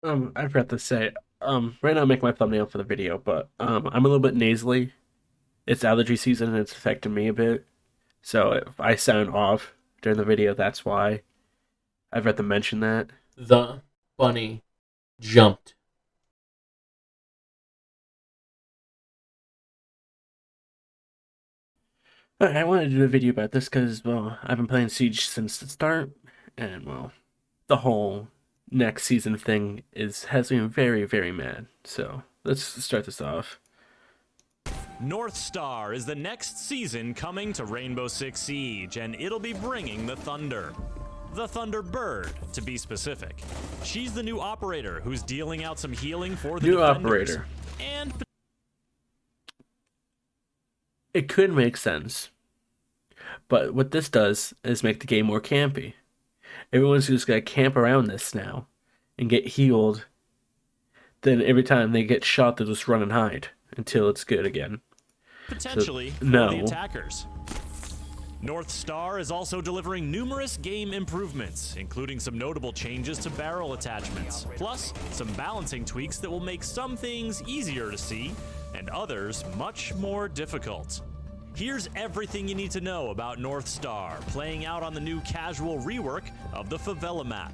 I forgot to say, right now I'm making my thumbnail for the video, but I'm a little bit nasally. It's allergy season and it's affecting me a bit. So if I sound off during the video, that's why. I've got to mention that. The bunny jumped. I wanted to do a video about this because, well, I've been playing Siege since the start, and well, the whole next season thing has me very, very mad. So let's start this off. North Star is the next season coming to Rainbow Six Siege, and it'll be bringing the Thunder. The Thunderbird, to be specific. She's the new operator who's dealing out some healing for the New defenders. operator. And It could make sense, but what this does is make the game more campy. Everyone's just gonna camp around this now and get healed. Then every time they get shot, they'll just run and hide until it's good again. So, potentially for the no. attackers. North Star is also delivering numerous game improvements, including some notable changes to barrel attachments, plus some balancing tweaks that will make some things easier to see and others much more difficult. Here's everything you need to know about North Star, playing out on the new casual rework of the Favela map.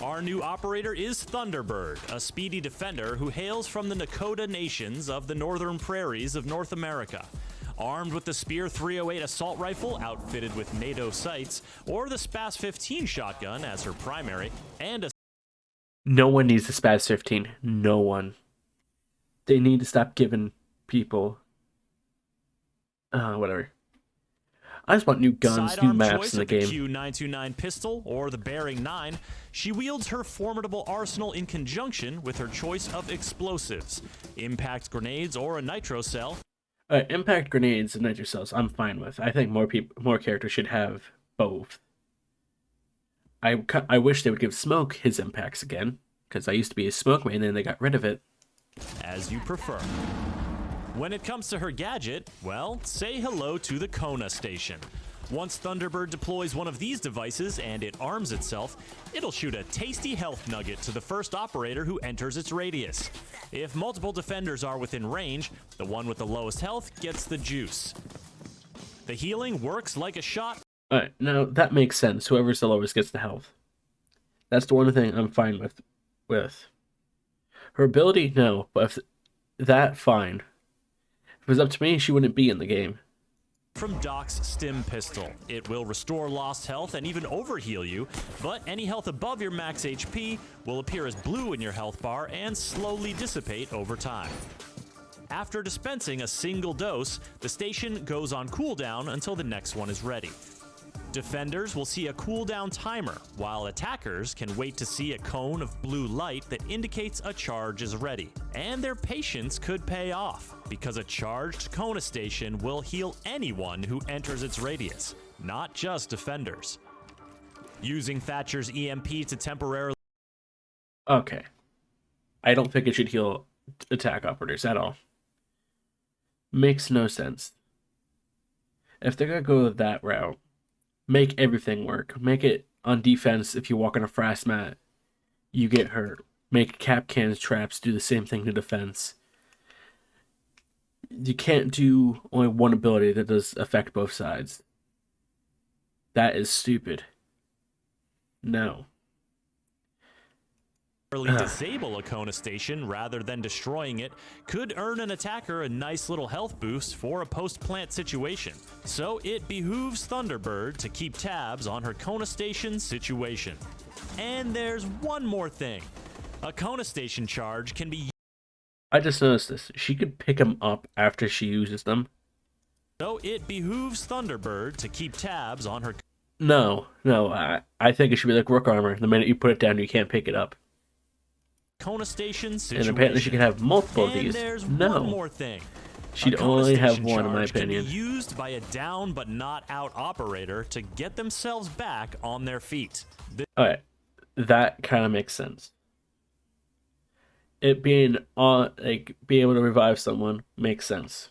Our new operator is Thunderbird, a speedy defender who hails from the Nakota nations of the northern prairies of North America. Armed with the Spear 308 assault rifle outfitted with NATO sights, or the SPAS 15 shotgun as her primary, and a No one needs the SPAS 15. No one. They need to stop giving people. Whatever. I just want new guns, new sidearm maps choice in the of the game. Q929 pistol or the Bearing 9, she wields her formidable arsenal in conjunction with her choice of explosives, impact grenades or a nitro cell. Impact grenades and nitro cells, I'm fine with. I think more characters should have both. I wish they would give Smoke his impacts again, because I used to be a Smoke main and then they got rid of it. As you prefer. When it comes to her gadget, well, say hello to the Kona Station. Once Thunderbird deploys one of these devices and it arms itself, it'll shoot a tasty health nugget to the first operator who enters its radius. If multiple defenders are within range, the one with the lowest health gets the juice. The healing works like a shot. Alright, now that makes sense. Whoever's the lowest gets the health. That's the one thing I'm fine with. Her ability, no, but if that, fine. If it was up to me, she wouldn't be in the game. From Doc's Stim Pistol. It will restore lost health and even overheal you, but any health above your max HP will appear as blue in your health bar and slowly dissipate over time. After dispensing a single dose, the station goes on cooldown until the next one is ready. Defenders will see a cooldown timer, while attackers can wait to see a cone of blue light that indicates a charge is ready. And their patience could pay off, because a charged Kona station will heal anyone who enters its radius, not just defenders. Using Thatcher's EMP to temporarily Okay. I don't think it should heal attack operators at all. Makes no sense. If they're gonna go that route, make everything work. Make it on defense. If you walk on a frost mat, you get hurt. Make cap cans traps do the same thing to defense. You can't do only one ability that does affect both sides. That is stupid. No. disable a Kona station rather than destroying it could earn an attacker a nice little health boost for a post-plant situation. So it behooves Thunderbird to keep tabs on her Kona station situation. And there's one more thing. A Kona station charge can be I just noticed this. She could pick them up after she uses them. so it behooves Thunderbird to keep tabs on her No. I think it should be like Rook Armor. The minute you put it down, you can't pick it up. Kona station And situation. apparently she can have multiple of And these. there's No. one more thing. She'd A Kona only have station one, in my charge can opinion. be used by a down but not out operator to get themselves back on their feet. Alright, that kind of makes sense. It being on, like, being able to revive someone makes sense.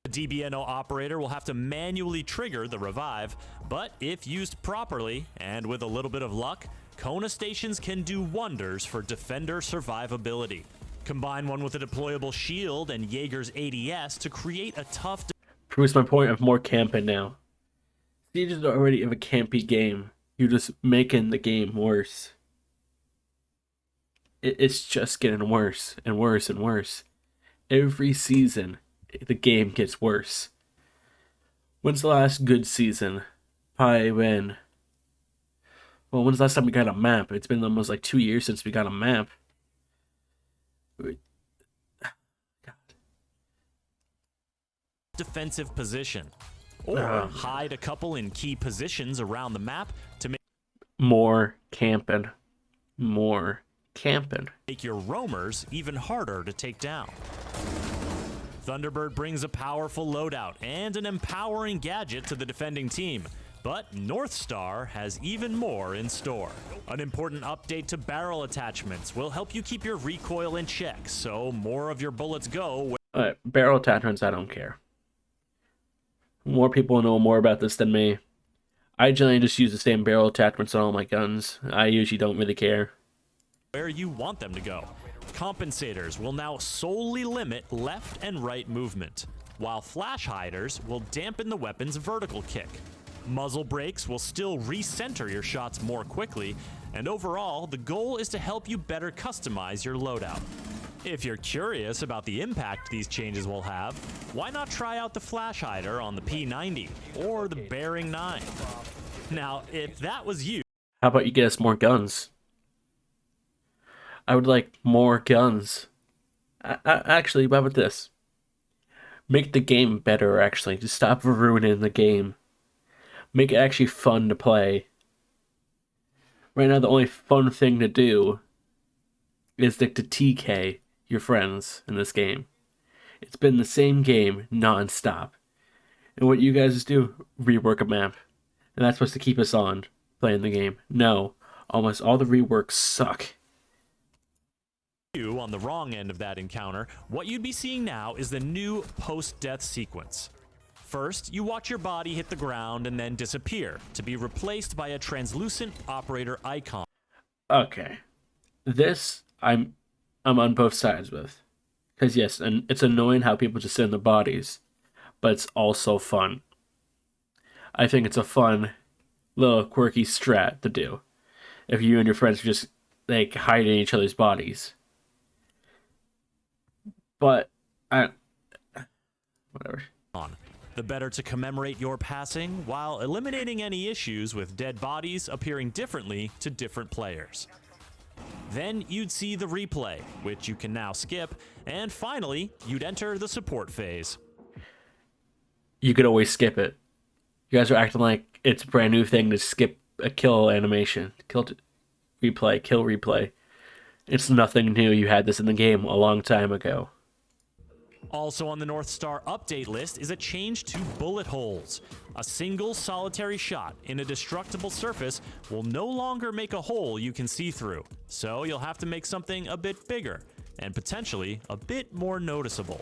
The DBNO operator will have to manually trigger the revive, but if used properly and with a little bit of luck, Kona stations can do wonders for defender survivability. Combine one with a deployable shield and Jaeger's ADS to create a tough Proves my point of more camping now. Siege is already of a campy game. You're just making the game worse. It's just getting worse and worse and worse. Every season, the game gets worse. When's the last good season? Probably when... Well, when's the last time we got a map? It's been almost like 2 years since we got a map. God. defensive position. Or hide a couple in key positions around the map to More camping. More camping. make your roamers even harder to take down. Thunderbird brings a powerful loadout and an empowering gadget to the defending team, but Northstar has even more in store. An important update to barrel attachments will help you keep your recoil in check, so more of your bullets go. Barrel attachments, I don't care. More people know more about this than me. I generally just use the same barrel attachments on all my guns. I usually don't really care. Where you want them to go. Compensators will now solely limit left and right movement, while flash hiders will dampen the weapon's vertical kick. Muzzle brakes will still recenter your shots more quickly, and overall, the goal is to help you better customize your loadout. If you're curious about the impact these changes will have, why not try out the flash hider on the P90 or the Bearing 9? Now, if that was you, How about you get us more guns? I would like more guns. Actually, how about this? Make the game better, actually. Just stop ruining the game. Make it actually fun to play. Right now, the only fun thing to do is to TK your friends in this game. It's been the same game non-stop. And what you guys do, rework a map. And that's supposed to keep us on playing the game. No, almost all the reworks suck. on the wrong end of that encounter, what you'd be seeing now is the new post-death sequence. First, you watch your body hit the ground and then disappear, to be replaced by a translucent operator icon. Okay. This, I'm on both sides with. Because yes, and it's annoying how people just sit in the bodies, but it's also fun. I think it's a fun, little quirky strat to do. If you and your friends are just, like, hiding in each other's bodies. But, whatever. The better to commemorate your passing, while eliminating any issues with dead bodies appearing differently to different players. Then you'd see the replay, which you can now skip, and finally, you'd enter the support phase. You could always skip it. You guys are acting like it's a brand new thing to skip a kill animation. Kill replay. It's nothing new. You had this in the game a long time ago. Also on the Northstar update list is a change to bullet holes. A single solitary shot in a destructible surface will no longer make a hole you can see through, so you'll have to make something a bit bigger and potentially a bit more noticeable.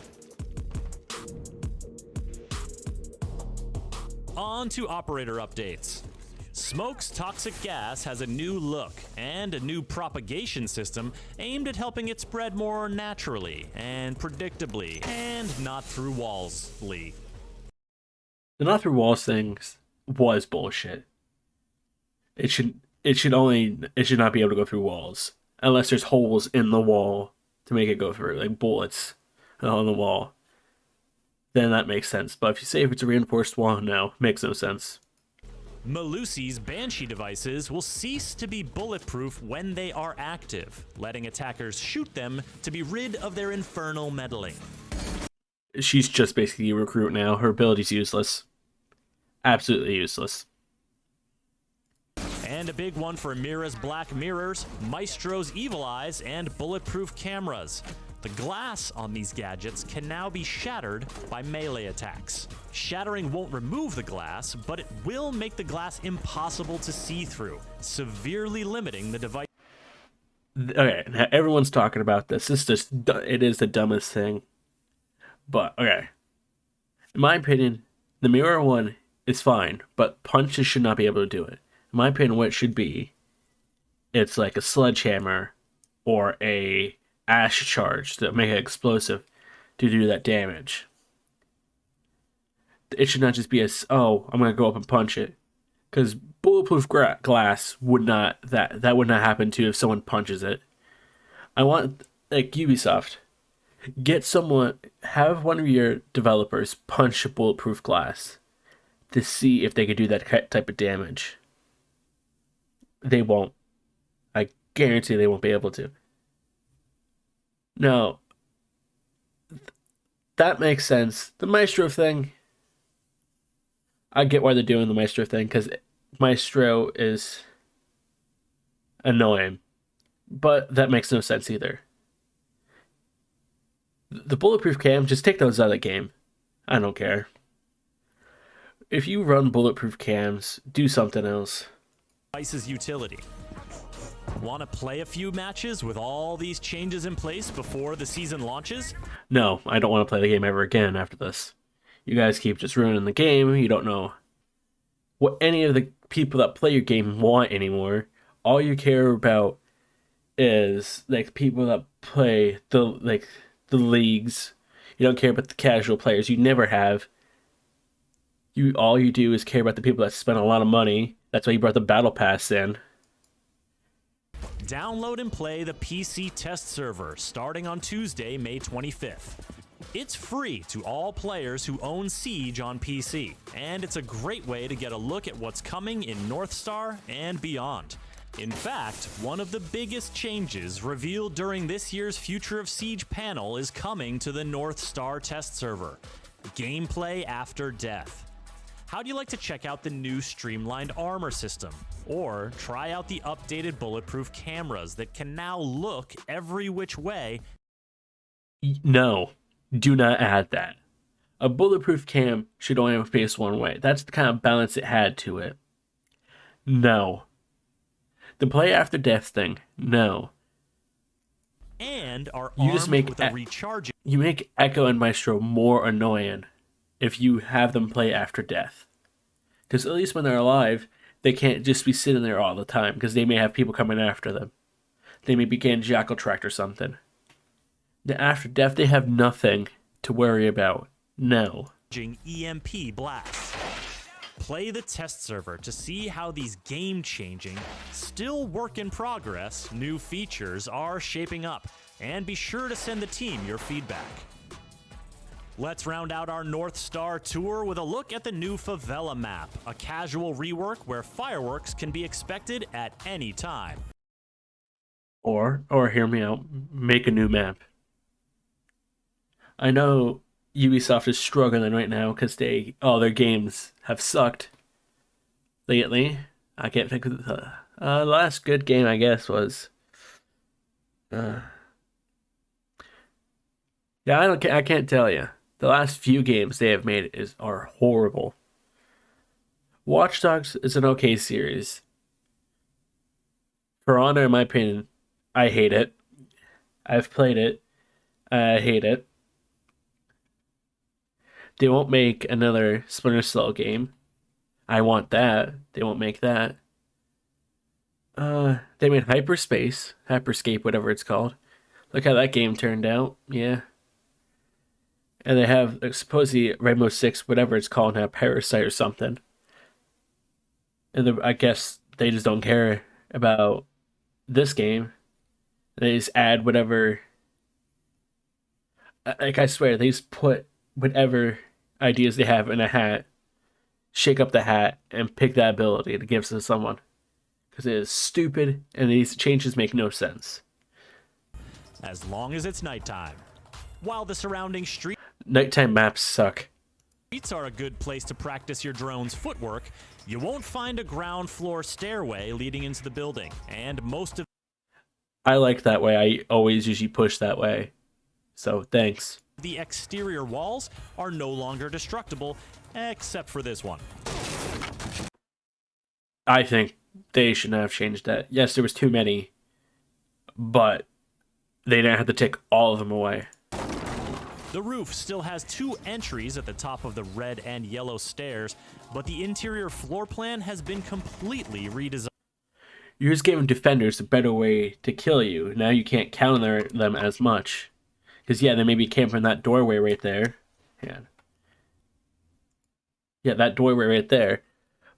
On to operator updates. Smoke's toxic gas has a new look and a new propagation system aimed at helping it spread more naturally and predictably and not through walls-ly. The not through walls things was bullshit. It should not be able to go through walls unless there's holes in the wall to make it go through, like bullets on the wall. Then that makes sense. But if you say if it's a reinforced wall, no, makes no sense. Melusi's Banshee devices will cease to be bulletproof when they are active, letting attackers shoot them to be rid of their infernal meddling. She's just basically a recruit now. Her ability's useless. Absolutely useless. And a big one for Mira's Black Mirrors, Maestro's Evil Eyes, and bulletproof cameras. The glass on these gadgets can now be shattered by melee attacks. Shattering won't remove the glass, but it will make the glass impossible to see through, severely limiting the device. Okay, now everyone's talking about this. It is the dumbest thing. But, okay. In my opinion, the mirror one is fine, but punches should not be able to do it. In my opinion, what it should be, it's like a sledgehammer or a ash charge to make it explosive to do that damage. It should not just be oh, I'm gonna go up and punch it, because bulletproof glass would not that would not happen to if someone punches it. I want, like Ubisoft, have one of your developers punch bulletproof glass to see if they could do that type of damage. They won't. I guarantee they won't be able to. No, that makes sense. The Maestro thing, I get why they're doing the Maestro thing, because Maestro is annoying, but that makes no sense either. The bulletproof cam, just take those out of the game. I don't care. If you run bulletproof cams, do something else. Device's utility. Want to play a few matches with all these changes in place before the season launches? No, I don't want to play the game ever again after this. You guys keep just ruining the game. You don't know what any of the people that play your game want anymore. All you care about is like people that play the leagues. You don't care about the casual players. You never have. All you do is care about the people that spend a lot of money. That's why you brought the battle pass in. Download and play the PC test server starting on Tuesday, May 25th. It's free to all players who own Siege on PC, and it's a great way to get a look at what's coming in Northstar and beyond. In fact, one of the biggest changes revealed during this year's Future of Siege panel is coming to the Northstar test server: gameplay after death. How'd you like to check out the new streamlined armor system? Or try out the updated bulletproof cameras that can now look every which way? No, do not add that. A bulletproof cam should only face one way. That's the kind of balance it had to it. No. The play after death thing, no. And are You just armed with a recharging... You make Echo and Maestro more annoying if you have them play after death. Because at least when they're alive, they can't just be sitting there all the time, because they may have people coming after them. They may be getting jackal tracked or something. The after death, they have nothing to worry about. No. EMP blasts. Play the test server to see how these game-changing, still work in progress, new features are shaping up. And be sure to send the team your feedback. Let's round out our North Star tour with a look at the new Favela map, a casual rework where fireworks can be expected at any time. Or hear me out, make a new map. I know Ubisoft is struggling right now because all their games have sucked lately. I can't think of the last good game, I guess, was yeah, I can't tell you. The last few games they have made are horrible. Watch Dogs is an okay series. For Honor, in my opinion, I hate it. I've played it. I hate it. They won't make another Splinter Cell game. I want that. They won't make that. They made Hyperscape, whatever it's called. Look how that game turned out. Yeah. And they have supposedly Rainbow Six, whatever it's called now, Parasite or something. And I guess they just don't care about this game. They just add whatever. Like, I swear, they just put whatever ideas they have in a hat, shake up the hat, and pick that ability to give to someone. Because it is stupid, and these changes make no sense. As long as it's nighttime. While the surrounding nighttime maps suck. Streets are a good place to practice your drone's footwork. You won't find a ground floor stairway leading into the building, and most of I like that way. I always usually push that way. So, thanks. The exterior walls are no longer destructible, except for this one. I think they should not have changed that. Yes, there was too many, but they didn't have to take all of them away. The roof still has 2 entries at the top of the red and yellow stairs, but the interior floor plan has been completely redesigned. You're just giving defenders a better way to kill you. Now you can't counter them as much. Because, yeah, they maybe came from that doorway right there. Yeah, that doorway right there.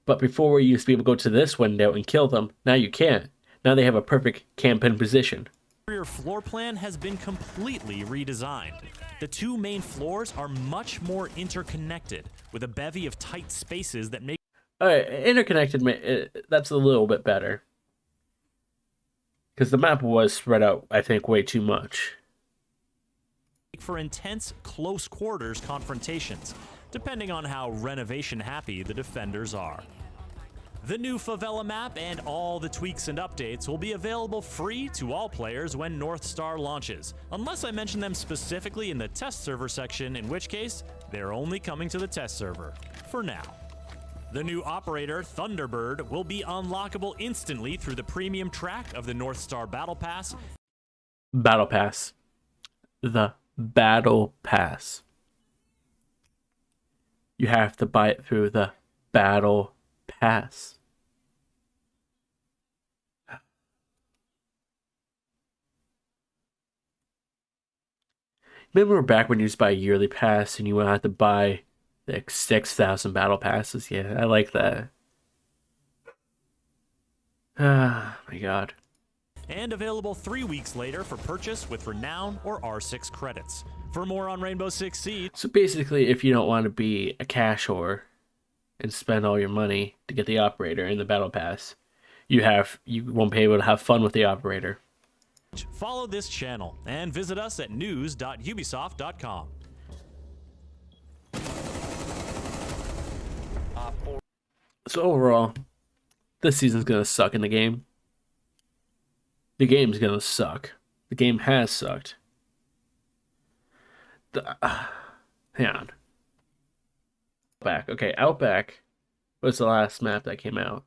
But before we used to be able to go to this window and kill them. Now you can't. Now they have a perfect camp in position. The interior floor plan has been completely redesigned. The 2 main floors are much more interconnected, with a bevy of tight spaces that make Alright, interconnected, that's a little bit better. Because the map was spread out, I think, way too much. for intense close quarters confrontations, depending on how renovation happy the defenders are. The new Favela map and all the tweaks and updates will be available free to all players when North Star launches, unless I mention them specifically in the test server section, in which case, they're only coming to the test server, for now. The new operator, Thunderbird, will be unlockable instantly through the premium track of the North Star Battle Pass. Battle Pass. The Battle Pass. You have to buy it through the Battle Pass. Remember back when you used to buy a yearly pass and you would have to buy like 6,000 battle passes? Yeah, I like that. Ah, my God. And available 3 weeks later for purchase with Renown or R6 credits. For more on Rainbow Six Siege. So basically, if you don't want to be a cash whore and spend all your money to get the operator in the battle pass, you won't be able to have fun with the operator. Follow this channel and visit us at news.ubisoft.com. So overall, this season's gonna suck in the game. The game's gonna suck. The game has sucked. Hang on. Outback. Okay, Outback was the last map that came out.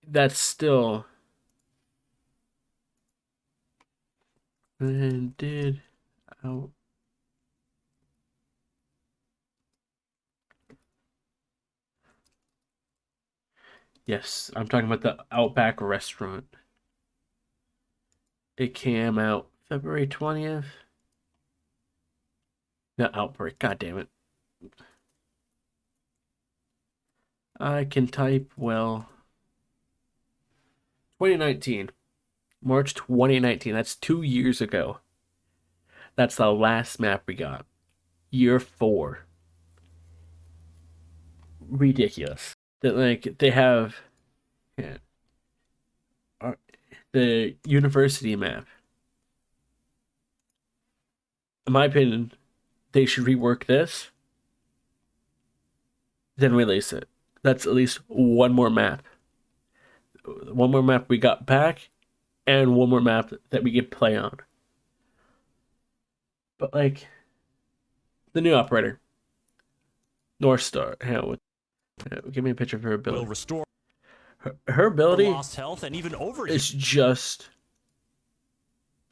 That's still... When did out... Yes, I'm talking about the Outback restaurant. It came out February 20th. Not Outbreak, god damn it. I can type well. 2019. March 2019. That's 2 years ago. That's the last map we got. Year 4. Ridiculous. That like they have the university map. In my opinion, they should rework this, then release it. That's at least one more map. One more map we got back, and one more map that we can play on. But like, the new operator, North Star, give me a picture of her ability. Will restore her ability lost health and even overheat. is just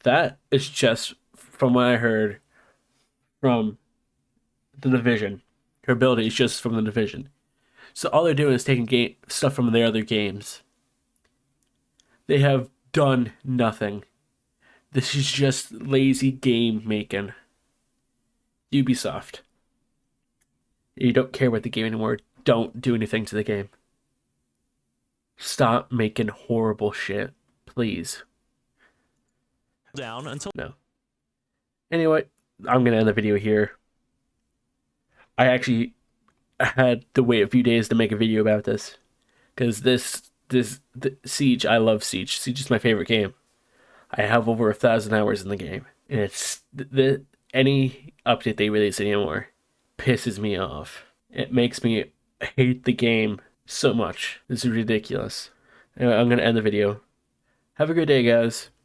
that. It's just from what I heard from the Division. Her ability is just from the Division. So all they're doing is taking stuff from their other games. They have done nothing. This is just lazy game making. Ubisoft. You don't care about the game anymore. Don't do anything to the game. Stop making horrible shit. Please. Down until No. Anyway, I'm going to end the video here. I actually had to wait a few days to make a video about this. Because the Siege, I love Siege. Siege is my favorite game. I have over 1,000 hours in the game. And it's any update they release anymore pisses me off. It makes me hate the game so much. This is ridiculous. Anyway, I'm going to end the video. Have a good day, guys.